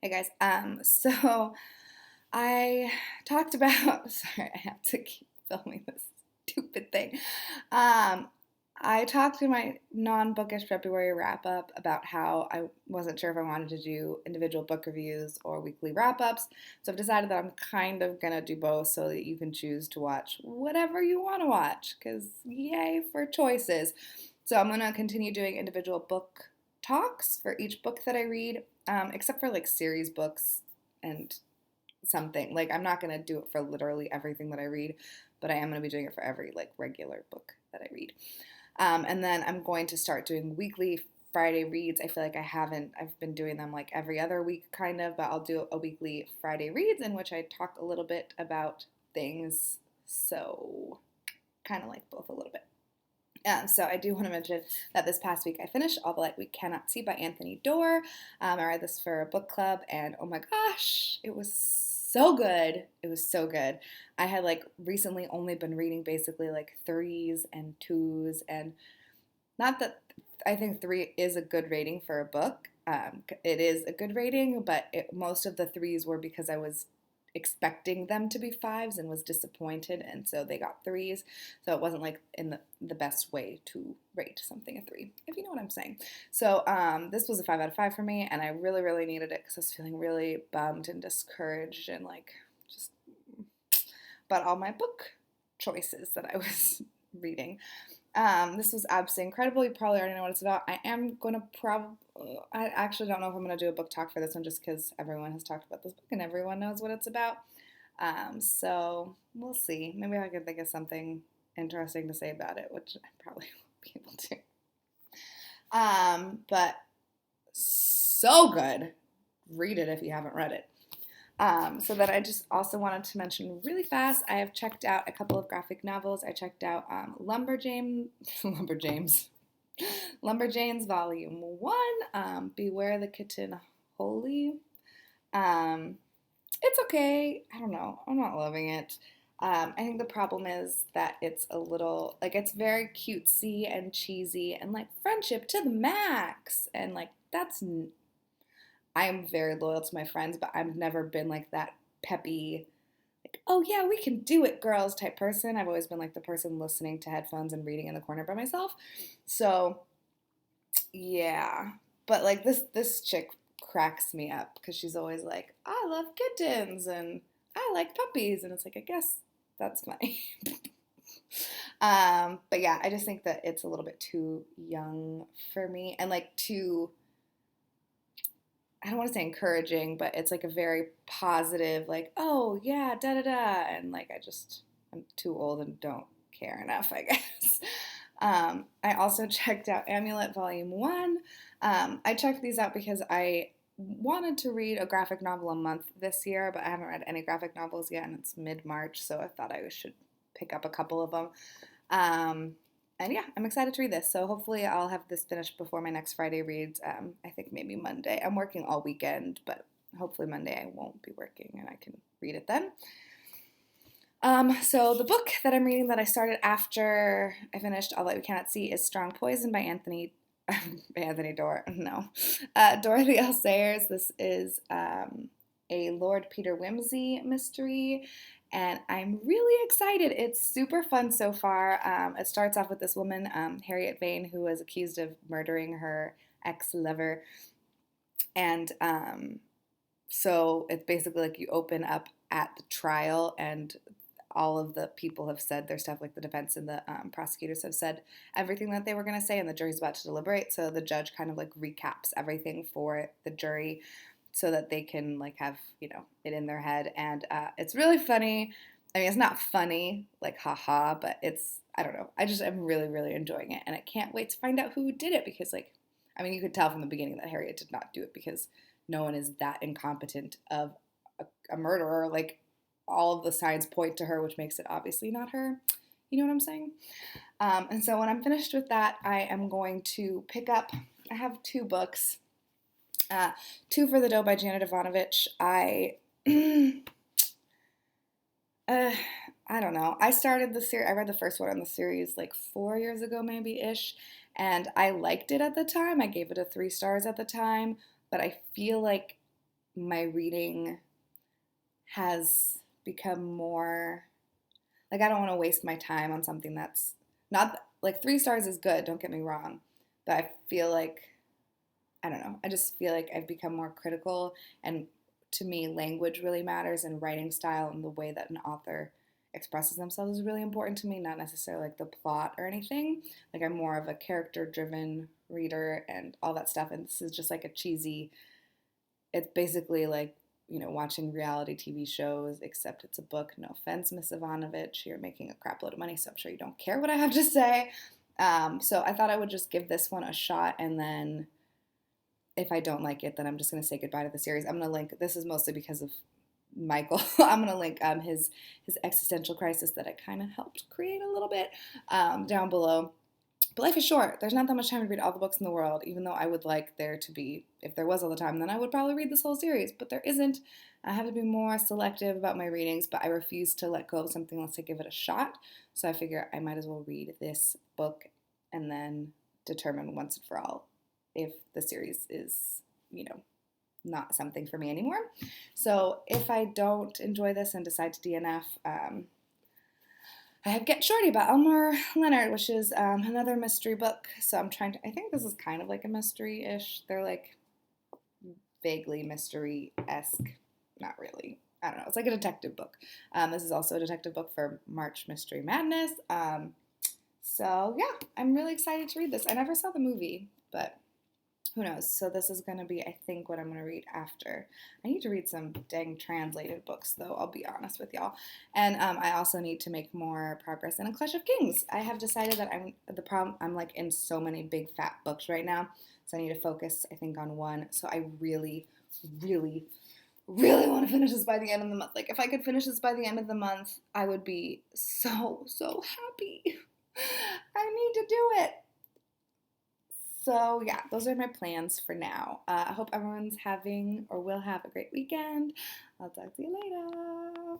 Hey guys. So I talked about sorry, I have to keep filming this stupid thing. Um, I talked in my non-bookish February wrap up about how I wasn't sure if I wanted to do individual book reviews or weekly wrap ups. So I've decided that I'm kind of gonna do both so that you can choose to watch whatever you want to watch, because yay for choices. So I'm gonna continue doing individual book talks for each book that I read, except for like series books and something. Like I'm not gonna do it for literally everything that I read, but I am gonna be doing it for every like regular book that I read. And then I'm going to start doing weekly Friday reads. I feel like I've been doing them like every other week kind of, but I'll do a weekly Friday reads in which I talk a little bit about things. So kind of like both a little bit. So I do want to mention that this past week I finished All the Light We Cannot See by Anthony Doerr. I read this for a book club, and oh my gosh, it was so good. It was so good. I had like recently only been reading basically like threes and twos, and not that I think three is a good rating for a book. It is a good rating, but most of the threes were because I was expecting them to be fives and was disappointed, and so they got threes. So it wasn't like in the best way to rate something a three, if you know what I'm saying. So this was a 5 out of 5 for me, and I really, really needed it because I was feeling really bummed and discouraged and like just about all my book choices that I was reading. This was absolutely incredible. You probably already know what it's about. I am going to I actually don't know if I'm going to do a book talk for this one just because everyone has talked about this book and everyone knows what it's about. So we'll see. Maybe I can think of something interesting to say about it, which I probably won't be able to. But so good. Read it if you haven't read it. So that I just also wanted to mention really fast, I have checked out a couple of graphic novels. I checked out Lumberjames, Lumberjanes Volume 1, Beware the Kitten Holy. Um, it's okay. I don't know. I'm not loving it. I think the problem is that it's a little, like, it's very cutesy and cheesy and, like, friendship to the max. And, like, I'm very loyal to my friends, but I've never been like that peppy, like, oh yeah, we can do it, girls type person. I've always been like the person listening to headphones and reading in the corner by myself. So yeah, but like this chick cracks me up because she's always like, I love kittens and I like puppies, and it's like I guess that's funny. But yeah, I just think that it's a little bit too young for me and like too I don't want to say encouraging, but it's like a very positive, like, oh yeah, da da da, and like I'm too old and don't care enough, I guess. I also checked out Amulet Volume 1. I checked these out because I wanted to read a graphic novel a month this year, but I haven't read any graphic novels yet, and it's mid-March, so I thought I should pick up a couple of them. Um, and yeah, I'm excited to read this. So hopefully I'll have this finished before my next Friday reads. I think maybe Monday. I'm working all weekend, but hopefully Monday I won't be working and I can read it then. So the book that I'm reading that I started after I finished All That We Cannot See is Strong Poison by Anthony Doerr. No, Dorothy L. Sayers. This is a Lord Peter Wimsey mystery, and I'm really excited. It's super fun so far. It starts off with this woman, Harriet Vane, who was accused of murdering her ex-lover, and so it's basically like you open up at the trial, and all of the people have said their stuff, like the defense and the prosecutors have said everything that they were going to say, and the jury's about to deliberate. So the judge kind of like recaps everything for the jury so that they can like have, it in their head. And it's really funny. I mean, it's not funny, like haha, but I don't know. I'm really, really enjoying it. And I can't wait to find out who did it because, like, I mean, you could tell from the beginning that Harriet did not do it because no one is that incompetent of a murderer. Like, all of the signs point to her, which makes it obviously not her. You know what I'm saying? And so when I'm finished with that, I am going to pick up, I have two books. Two for the Dough by Janet Ivanovich. I don't know. I started the series, I read the first one in the series like 4 years ago, maybe ish, and I liked it at the time. I gave it a 3 stars at the time, but I feel like my reading has become more like I don't want to waste my time on something that's not like 3 stars is good, don't get me wrong. But I feel like I don't know. I just feel like I've become more critical, and to me, language really matters, and writing style and the way that an author expresses themselves is really important to me, not necessarily like the plot or anything. Like, I'm more of a character driven reader and all that stuff, and this is just like a cheesy, it's basically like, watching reality TV shows, except it's a book. No offense, Miss Ivanovich, you're making a crap load of money, so I'm sure you don't care what I have to say. So I thought I would just give this one a shot, and then if I don't like it, then I'm just going to say goodbye to the series. I'm going to link, this is mostly because of Michael. I'm going to link his existential crisis that I kind of helped create a little bit down below. But life is short. There's not that much time to read all the books in the world, even though I would like there to be. If there was all the time, then I would probably read this whole series. But there isn't. I have to be more selective about my readings, but I refuse to let go of something unless I give it a shot. So I figure I might as well read this book and then determine once and for all if the series is, not something for me anymore. So if I don't enjoy this and decide to DNF, I have Get Shorty by Elmore Leonard, which is another mystery book. So I think this is kind of like a mystery-ish. They're like vaguely mystery-esque. Not really. I don't know. It's like a detective book. This is also a detective book for March Mystery Madness. So yeah, I'm really excited to read this. I never saw the movie, but who knows? So this is going to be, I think, what I'm going to read after. I need to read some dang translated books, though, I'll be honest with y'all. And I also need to make more progress in A Clash of Kings. I have decided that I'm like in so many big fat books right now, so I need to focus, I think, on one. So I really, really, really want to finish this by the end of the month. Like, if I could finish this by the end of the month, I would be so, so happy. I need to do it. So yeah, those are my plans for now. I hope everyone's having or will have a great weekend. I'll talk to you later.